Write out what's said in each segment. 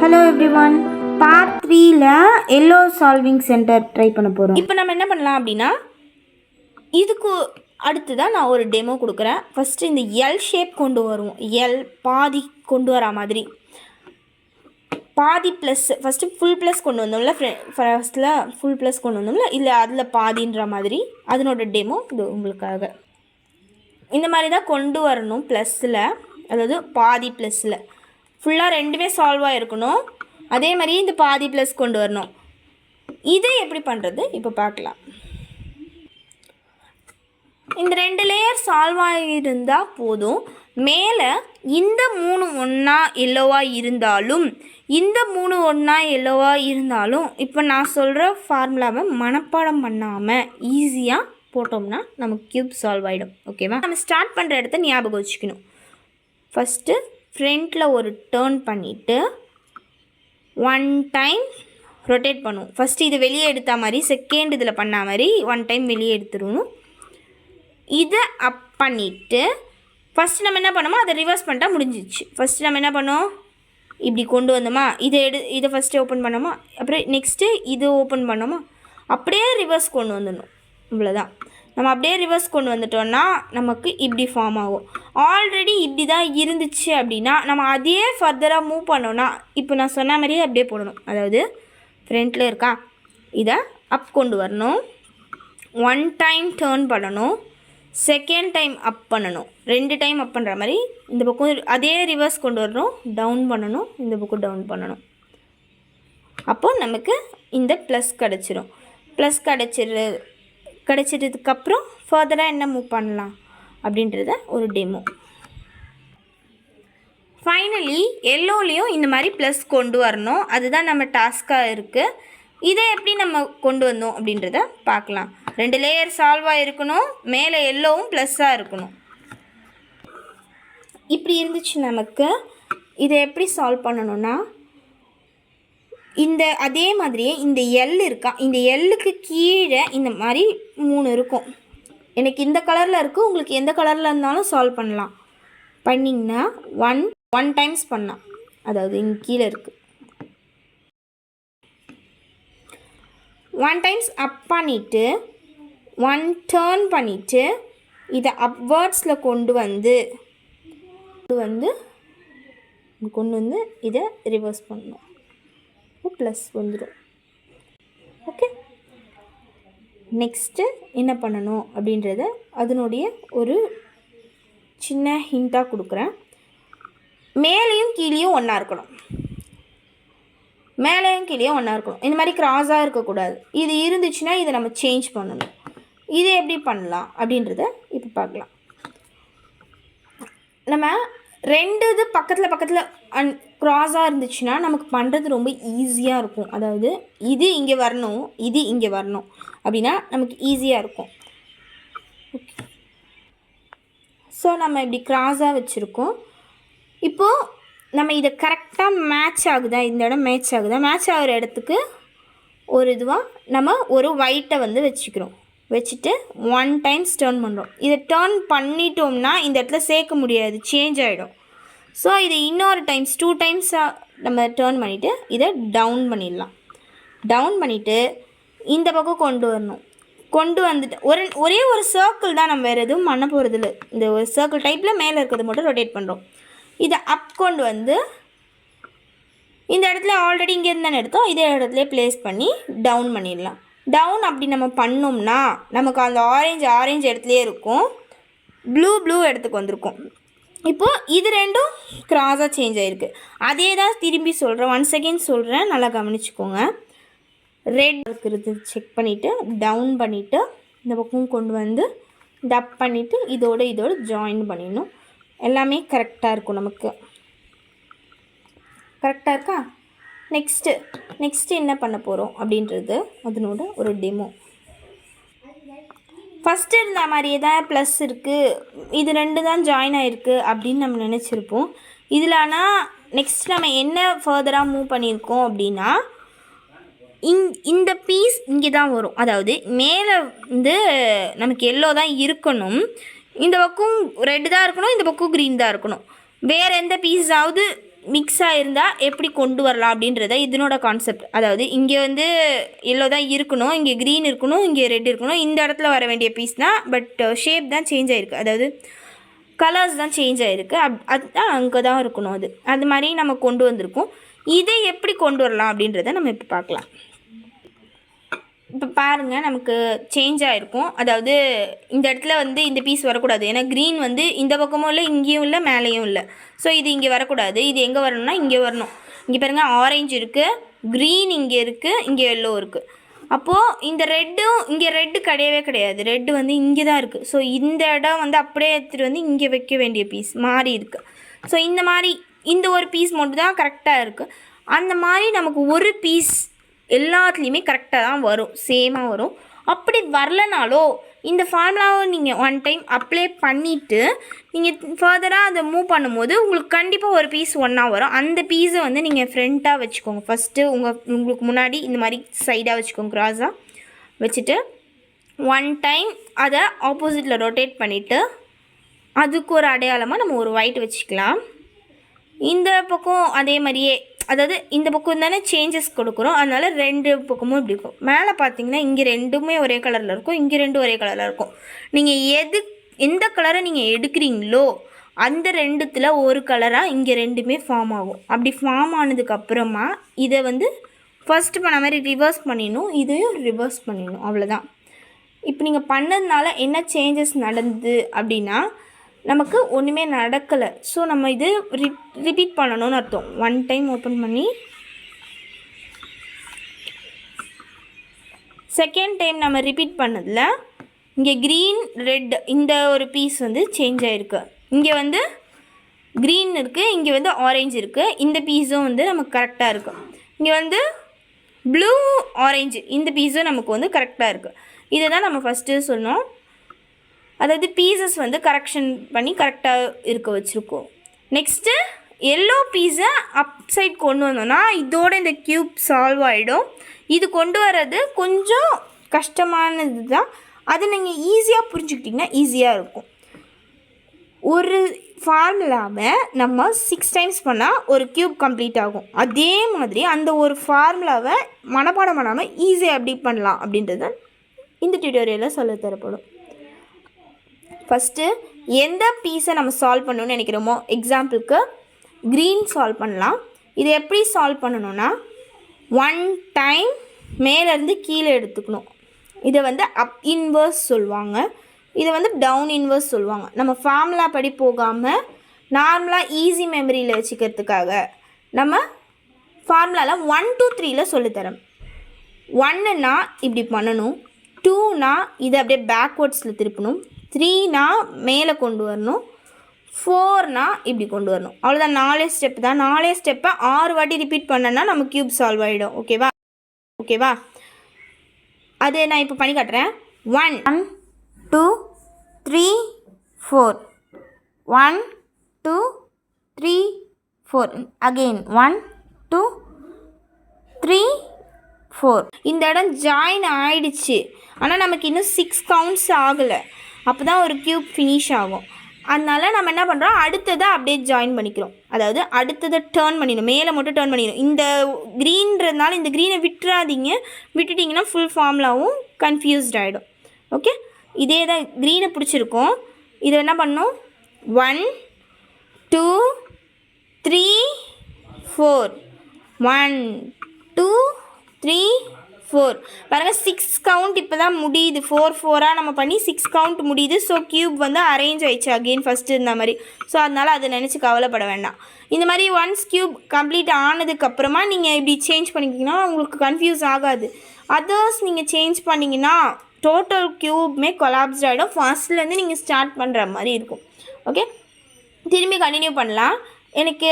Hello everyone, part 3ல எல்லோ solving centre try பண்ண போகிறோம். இப்போ நம்ம என்ன பண்ணலாம் அப்படின்னா, இதுக்கு அடுத்துதான் நான் ஒரு டெமோ கொடுக்குறேன். ஃபஸ்ட்டு இந்த எல் ஷேப் கொண்டு வருவோம். எல் பாதி கொண்டு வரா மாதிரி பாதி ப்ளஸ், ஃபஸ்ட்டு ஃபுல் ப்ளஸ் கொண்டு வந்தோம்ல, ஃபஸ்ட்டில் ஃபுல் ப்ளஸ் கொண்டு வந்தோம்ல, இல்லை அதில் பாதின்ற மாதிரி அதனோட டெமோ இது உங்களுக்காக. இந்த மாதிரி தான் கொண்டு வரணும் ப்ளஸில், அதாவது பாதி ப்ளஸில் ஃபுல்லாக ரெண்டுமே சால்வ் ஆகிருக்கணும். அதே மாதிரி இந்த பாதி ப்ளஸ் கொண்டு வரணும். இது எப்படி பண்ணுறது இப்போ பார்க்கலாம். இந்த 2 லேயர் சால்வ் ஆகியிருந்தால் போதும். மேலே இந்த 3 ஒன்றா எல்லோவாக இருந்தாலும், இந்த 3 ஒன்றா எல்லோவாக இருந்தாலும், இப்போ நான் சொல்கிற ஃபார்முலாவை மனப்பாடம் பண்ணாமல் ஈஸியாக போட்டோம்னா நமக்கு க்யூப் சால்வ் ஆகிடும். ஓகேவா? நம்ம ஸ்டார்ட் பண்ணுற இடத்த ஞாபகம் வச்சுக்கணும். ஃபஸ்ட்டு ஃப்ரண்ட்டில் ஒரு டேர்ன் பண்ணிவிட்டு 1 டைம் ரொட்டேட் பண்ணுவோம். ஃபஸ்ட்டு இது வெளியே எடுத்த மாதிரி, செகண்ட் இதில் பண்ண மாதிரி 1 டைம் வெளியே எடுத்துடணும். இதை அப் பண்ணிவிட்டு ஃபஸ்ட்டு நம்ம என்ன பண்ணோமோ அதை ரிவர்ஸ் பண்ணிட்டா முடிஞ்சிச்சு. ஃபஸ்ட்டு நம்ம என்ன பண்ணோம், இப்படி கொண்டு வந்தோமா, இதை ஃபஸ்ட்டு ஓப்பன் பண்ணோமா, அப்புறம் நெக்ஸ்ட்டு இது ஓப்பன் பண்ணோமா, அப்படியே ரிவர்ஸ் கொண்டு வந்துடணும். இவ்வளோதான். நம்ம அப்படியே ரிவர்ஸ் கொண்டு வந்துட்டோம்னா நமக்கு இப்படி ஃபார்ம் ஆகும். ஆல்ரெடி இப்படி தான் இருந்துச்சு அப்படின்னா நம்ம அதே ஃபர்தராக மூவ் பண்ணோன்னா, இப்போ நான் சொன்ன மாதிரியே அப்படியே போடணும். அதாவது ஃப்ரண்ட்டில் இருக்கா, இதை அப் கொண்டு வரணும், 1 டைம் டேர்ன் பண்ணணும், செகண்ட் டைம் அப் பண்ணணும், 2 டைம் அப் பண்ணுற மாதிரி இந்த பக்கம் அதே ரிவர்ஸ் கொண்டு வரணும், டவுன் பண்ணணும், இந்த பக்கம் டவுன் பண்ணணும். அப்போது நமக்கு இந்த ப்ளஸ் கிடச்சிரும். ப்ளஸ் கிடச்சிட்டதுக்கப்புறம் ஃபர்தராக என்ன மூவ் பண்ணலாம் அப்படின்றத ஒரு டெமோ. ஃபைனலி எல்லோலேயும் இந்த மாதிரி ப்ளஸ் கொண்டு வரணும். அதுதான் நம்ம டாஸ்க்காக இருக்குது. இதை எப்படி நம்ம கொண்டு வந்தோம் அப்படின்றத பார்க்கலாம். 2 லேயர் சால்வாக இருக்கணும், மேலே எல்லோவும் ப்ளஸ்ஸாக இருக்கணும். இப்படி இருந்துச்சு நமக்கு. இதை எப்படி சால்வ் பண்ணணும்னா, இந்த அதே மாதிரியே இந்த எல் இருக்கா, இந்த எல்லுக்கு கீழே இந்த மாதிரி 3 இருக்கும். எனக்கு இந்த கலரில் இருக்குது, உங்களுக்கு எந்த கலரில் இருந்தாலும் சால்வ் பண்ணலாம். பண்ணிங்கன்னா 1 டைம்ஸ் பண்ணலாம். அதாவது இங்கே கீழே இருக்குது 1 டைம்ஸ் அப் பண்ணிவிட்டு 1 டேர்ன் பண்ணிவிட்டு இதை அப்வர்ட்ஸில் கொண்டு வந்து இதை ரிவர்ஸ் பண்ணணும். ப்ளஸ் வந்துடும். ஓகே, நெக்ஸ்ட்டு என்ன பண்ணணும் அப்படின்றத அதனுடைய ஒரு சின்ன ஹிண்ட்டாக கொடுக்குறேன். மேலேயும் கீழேயும் ஒன்றா இருக்கணும். மேலேயும் கீழேயும் ஒன்றா இருக்கணும். இந்த மாதிரி கிராஸாக இருக்கக்கூடாது. இது இருந்துச்சுன்னா இதை நம்ம சேஞ்ச் பண்ணணும். இது எப்படி பண்ணலாம் அப்படின்றத இப்போ பார்க்கலாம். நம்ம 2 இது பக்கத்தில் க்ராஸாக இருந்துச்சுன்னா நமக்கு பண்ணுறது ரொம்ப ஈஸியாக இருக்கும். அதாவது இது இங்கே வரணும், இது இங்கே வரணும் அப்படின்னா நமக்கு ஈஸியாக இருக்கும். ஓகே, ஸோ நம்ம இப்படி க்ராஸாக வச்சுருக்கோம். இப்போது நம்ம இதை கரெக்டாக மேட்ச் ஆகுதா, இந்த இடம் மேட்ச் ஆகுதா, மேட்ச் ஆகிற இடத்துக்கு ஒரு இதுவாக நம்ம ஒரு ஒயிட்டை வச்சுக்கிறோம். வச்சுட்டு 1 டைம்ஸ் டேர்ன் பண்ணுறோம். இதை டேர்ன் பண்ணிட்டோம்னா இந்த இடத்துல சேர்க்க முடியாது, சேஞ்ச் ஆகிடும். ஸோ இதை இன்னொரு டைம்ஸ் 2 டைம்ஸாக நம்ம டேர்ன் பண்ணிவிட்டு இதை டவுன் பண்ணிடலாம். டவுன் பண்ணிவிட்டு இந்த பக்கம் கொண்டு வரணும். கொண்டு வந்துட்டு ஒரே ஒரு சர்க்கிள் தான், நம்ம வேறு எதுவும் பண்ண போகிறதில்ல. இந்த ஒரு சர்க்கிள் டைப்பில் மேலே இருக்கிறது மட்டும் ரொட்டேட் பண்ணுறோம். இதை அப் கொண்டு வந்து இந்த இடத்துல ஆல்ரெடி இங்கே இருந்தானே எடுத்தோம், இதே இடத்துல ப்ளேஸ் பண்ணி டவுன் பண்ணிடலாம். டவுன் அப்படி நம்ம பண்ணோம்னா நமக்கு அந்த ஆரேஞ்ச் இடத்துலையே இருக்கும், ப்ளூ இடத்துக்கு வந்திருக்கும். இப்போது இது 2ம் க்ராஸாக சேஞ்ச் ஆகிருக்கு. அதே தான் திரும்பி சொல்கிறேன், 1 செகண்ட் சொல்கிறேன், நல்லா கவனிச்சுக்கோங்க. ரெட் இருக்கிறது செக் பண்ணிவிட்டு டவுன் பண்ணிவிட்டு இந்த பக்கம் கொண்டு வந்து டப் பண்ணிவிட்டு இதோட ஜாயின் பண்ணிடணும். எல்லாமே கரெக்டாக இருக்கும். நமக்கு கரெக்டாக இருக்கா? நெக்ஸ்ட்டு என்ன பண்ண போகிறோம் அப்படின்றது அதனோட ஒரு டெமோ. ஃபஸ்ட்டு இருந்த மாதிரியே தான் ப்ளஸ் இருக்குது, இது 2 தான் ஜாயின் ஆகிருக்கு அப்படின்னு நம்ம நினச்சிருப்போம். இதில் ஆனால் நெக்ஸ்ட் நம்ம என்ன ஃபர்தராக மூவ் பண்ணியிருக்கோம் அப்படின்னா, இந்த பீஸ் இங்கே தான் வரும். அதாவது மேலே நமக்கு எல்லோ தான் இருக்கணும், இந்த பக்கம் ரெட்டு தான் இருக்கணும், இந்த பக்கம் க்ரீன் தான் இருக்கணும். வேறு எந்த பீஸாவது மிக்ஸாக இருந்தால் எப்படி கொண்டு வரலாம் அப்படின்றத இதனோட கான்செப்ட். அதாவது இங்கே வந்து எல்லோ தான் இருக்கணும், இங்கே க்ரீன் இருக்கணும், இங்கே ரெட் இருக்கணும், இந்த இடத்துல வர வேண்டிய பீஸ் தான். பட் ஷேப் தான் சேஞ்ச் ஆகிருக்கு, அதாவது கலர்ஸ் தான் சேஞ்ச் ஆகிருக்கு. அதுதான் அங்கே தான் இருக்கணும். அது மாதிரி நம்ம கொண்டு வந்திருக்கோம். இதை எப்படி கொண்டு வரலாம் அப்படின்றத நம்ம இப்போ பார்க்கலாம். இப்போ பாருங்கள், நமக்கு சேஞ்ச் ஆகிருக்கும். அதாவது இந்த இடத்துல வந்து இந்த பீஸ் வரக்கூடாது, ஏன்னா க்ரீன் வந்து இந்த பக்கமும் இல்லை, இங்கேயும் இல்லை, மேலேயும் இல்லை. ஸோ இது இங்கே வரக்கூடாது. இது எங்கே வரணும்னா இங்கே வரணும். இங்கே பாருங்கள், ஆரஞ்சு இருக்குது, க்ரீன் இங்கே இருக்குது, இங்கே எல்லோ இருக்குது. அப்போது இந்த ரெட்டும் இங்கே ரெட்டு கிடையவே கிடையாது. ரெட்டு வந்து இங்கே தான் இருக்குது. ஸோ இந்த இடம் வந்து அப்படியே எடுத்துகிட்டு வந்து இங்கே வைக்க வேண்டிய பீஸ் மாறி இருக்குது. ஸோ இந்த மாதிரி இந்த ஒரு பீஸ் மட்டும் தான் கரெக்டாக இருக்குது. அந்த மாதிரி நமக்கு ஒரு பீஸ் எல்லாத்துலேயுமே கரெக்டாக தான் வரும், சேமாக வரும். அப்படி வரலனாலோ இந்த ஃபார்முலாவை நீங்கள் ஒன் டைம் அப்ளை பண்ணிவிட்டு நீங்கள் ஃபர்தராக அதை மூவ் பண்ணும்போது உங்களுக்கு கண்டிப்பாக ஒரு பீஸ் ஒன்றா வரும். அந்த பீஸை வந்து நீங்கள் ஃப்ரண்ட்டாக வச்சுக்கோங்க. ஃபஸ்ட்டு உங்களுக்கு முன்னாடி இந்த மாதிரி சைடாக வச்சுக்கோங்க, க்ராஸாக வச்சுட்டு ஒன் டைம் அதை ஆப்போசிட்டில் ரொட்டேட் பண்ணிவிட்டு அதுக்கு ஒரு அடையாளமாக நம்ம ஒரு ஒயிட் வச்சுக்கலாம். இந்த பக்கம் அதே மாதிரியே, அதாவது இந்த பக்கம் தானே சேஞ்சஸ் கொடுக்குறோம், அதனால் ரெண்டு பக்கமும் இப்படி இருக்கும். மேலே பார்த்தீங்கன்னா இங்கே ரெண்டுமே ஒரே கலரில் இருக்கும், இங்கே ரெண்டும் ஒரே கலரில் இருக்கும். நீங்கள் எந்த கலரை நீங்கள் எடுக்கிறீங்களோ அந்த ரெண்டுத்தில் ஒரு கலராக இங்கே ரெண்டுமே ஃபார்ம் ஆகும். அப்படி ஃபார்ம் ஆனதுக்கப்புறமா இதை வந்து ஃபஸ்ட்டு பண்ண மாதிரி ரிவர்ஸ் பண்ணிடணும், இதையும் ரிவர்ஸ் பண்ணிடணும். அவ்வளோதான். இப்போ நீங்கள் பண்ணதுனால என்ன சேஞ்சஸ் நடந்தது அப்படின்னா நமக்கு ஒன்றுமே நடக்கலை. ஸோ நம்ம இது ரிப்பீட் பண்ணணும்னு அர்த்தம். ஒன் டைம் ஓப்பன் பண்ணி செகண்ட் டைம் நம்ம ரிப்பீட் பண்ணதில் இங்கே க்ரீன் ரெட் இந்த ஒரு பீஸ் வந்து சேஞ்ச் ஆகிருக்கு. இங்கே வந்து க்ரீன் இருக்குது, இங்கே வந்து ஆரஞ்சு இருக்குது. இந்த பீஸும் வந்து நமக்கு கரெக்டாக இருக்குது. இங்கே வந்து ப்ளூ ஆரஞ்சு இந்த பீஸும் நமக்கு வந்து கரெக்டாக இருக்குது. இதை தான் நம்ம ஃபஸ்ட்டு சொன்னோம். அதாவது பீசஸ் வந்து கரெக்ஷன் பண்ணி கரெக்டாக இருக்க வச்சுருக்கோம். நெக்ஸ்ட்டு எல்லோ பீஸை அப் சைட் கொண்டு வந்தோன்னா இதோட இந்த க்யூப் சால்வ் ஆகிடும். இது கொண்டு வர்றது கொஞ்சம் கஷ்டமானது தான். அது நீங்கள் ஈஸியாக புரிஞ்சுக்கிட்டிங்கன்னா ஈஸியாக இருக்கும். ஒரு ஃபார்முலாவை நம்ம 6 டைம்ஸ் பண்ணால் ஒரு க்யூப் கம்ப்ளீட் ஆகும். அதே மாதிரி அந்த ஒரு ஃபார்முலாவை மனப்பாடம் பண்ணாமல் ஈஸியாக எப்படி பண்ணலாம் அப்படின்றது இந்த டியூட்டோரியலில் சொல்ல தரப்படும். ஃபஸ்ட்டு எந்த பீஸை நம்ம சால்வ் பண்ணணும்னு நினைக்கிறோமோ, எக்ஸாம்பிளுக்கு க்ரீன் சால்வ் பண்ணலாம். இதை எப்படி சால்வ் பண்ணணும்னா ஒன் டைம் மேலேருந்து கீழே எடுத்துக்கணும். இதை வந்து அப் இன்வர்ஸ் சொல்லுவாங்க, இதை வந்து டவுன் இன்வர்ஸ் சொல்லுவாங்க. நம்ம ஃபார்முலா படி போகாமல் நார்மலாக ஈஸி மெமரியில் வச்சுக்கிறதுக்காக நம்ம ஃபார்முலாவில் 1 2 3ல் சொல்லித்தரேன். 1ன்னா இப்படி பண்ணணும், 2னா இதை அப்படியே பேக்வேர்ட்ஸில் திருப்பணும், 3னா மேலே கொண்டு வரணும், 4னா இப்படி கொண்டு வரணும். அவ்வளோதான், 4 ஸ்டெப் தான். 4 ஸ்டெப்பை 6 வாட்டி ரிப்பீட் பண்ணனா நம்ம க்யூப் சால்வ் ஆகிடும். ஓகேவா? அது நான் இப்போ பண்ணி காட்டுறேன். 1 2 3 4 1 2 3 4 அகெயின் 1 2 3 4. இந்த இடம் ஜாயின் ஆகிடுச்சு, ஆனால் நமக்கு இன்னும் 6 கவுண்ட்ஸ் ஆகலை. அப்போ தான் ஒரு க்யூப் ஃபினிஷ் ஆகும். அதனால நம்ம என்ன பண்ணுறோம், அடுத்ததை அப்படியே ஜாயின் பண்ணிக்கிறோம். அதாவது அடுத்ததை டேர்ன் பண்ணிடணும், மேலே மட்டும் டேர்ன் பண்ணிடணும். இந்த க்ரீன்றதுனால இந்த க்ரீனை விட்டுறாதீங்க, விட்டுட்டிங்கன்னா ஃபுல் ஃபார்முலாவும் கன்ஃபியூஸ்ட் ஆகிடும். ஓகே, இதே தான் க்ரீனை பிடிச்சிருக்கோம். இதை என்ன பண்ணணும், 1 2 3 4 1 2 3 4 பாருங்கள், 6 கவுண்ட் இப்போ தான் முடியுது. 4 4ஆக நம்ம பண்ணி 6 கவுண்ட் முடியுது. ஸோ க்யூப் வந்து அரேஞ்ச் ஆயிடுச்சு அகெயின் ஃபஸ்ட்டு இருந்த மாதிரி. ஸோ அதனால் அதை நினச்சி கவலைப்பட வேண்டாம். இந்த மாதிரி ஒன்ஸ் க்யூப் கம்ப்ளீட் ஆனதுக்கப்புறமா நீங்கள் இப்படி சேஞ்ச் பண்ணிக்கிங்கன்னா உங்களுக்கு கன்ஃபியூஸ் ஆகாது. அதர்ஸ் நீங்கள் சேஞ்ச் பண்ணிங்கன்னா டோட்டல் க்யூப்மே கொலாப்ஸ்ட் ஆகிடும். ஃபர்ஸ்ட்லேருந்து நீங்கள் ஸ்டார்ட் பண்ணுற மாதிரி இருக்கும். ஓகே, திரும்பி கண்டினியூ பண்ணலாம். எனக்கு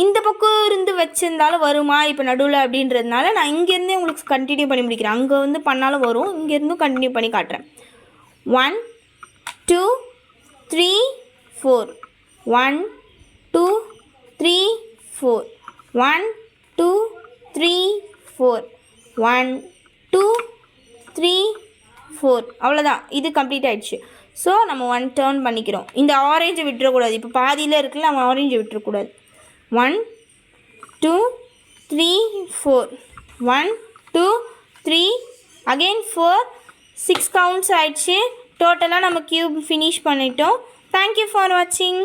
இந்த பக்கம் இருந்து வச்சுருந்தாலும் வருமா இப்போ நடுவில் அப்படின்றதுனால நான் இங்கேருந்தே உங்களுக்கு கண்டினியூ பண்ணி முடிக்கிறேன். அங்கே வந்து பண்ணாலும் வரும், இங்கேருந்தும் கண்டினியூ பண்ணி காட்டுறேன். 1 2 3 4 1 2 3 4 1 2 3 4 1 2 3 4 அவ்வளோதான். இது கம்ப்ளீட் ஆகிடுச்சு. ஸோ நம்ம 1 டேர்ன் பண்ணிக்கிறோம். இந்த ஆரேஞ்சை விட்டுறக்கூடாது. இப்போ பாதியில் இருக்குல்ல, நம்ம ஆரேஞ்சை விட்டுறக்கூடாது. 1 2 3 4 1 2 3 again 4 6 கவுண்ட்ஸ் ஆயிடுச்சு. டோட்டலாக நம்ம க்யூப் ஃபினிஷ் பண்ணிட்டோம். தேங்க்யூ ஃபார் வாட்சிங்.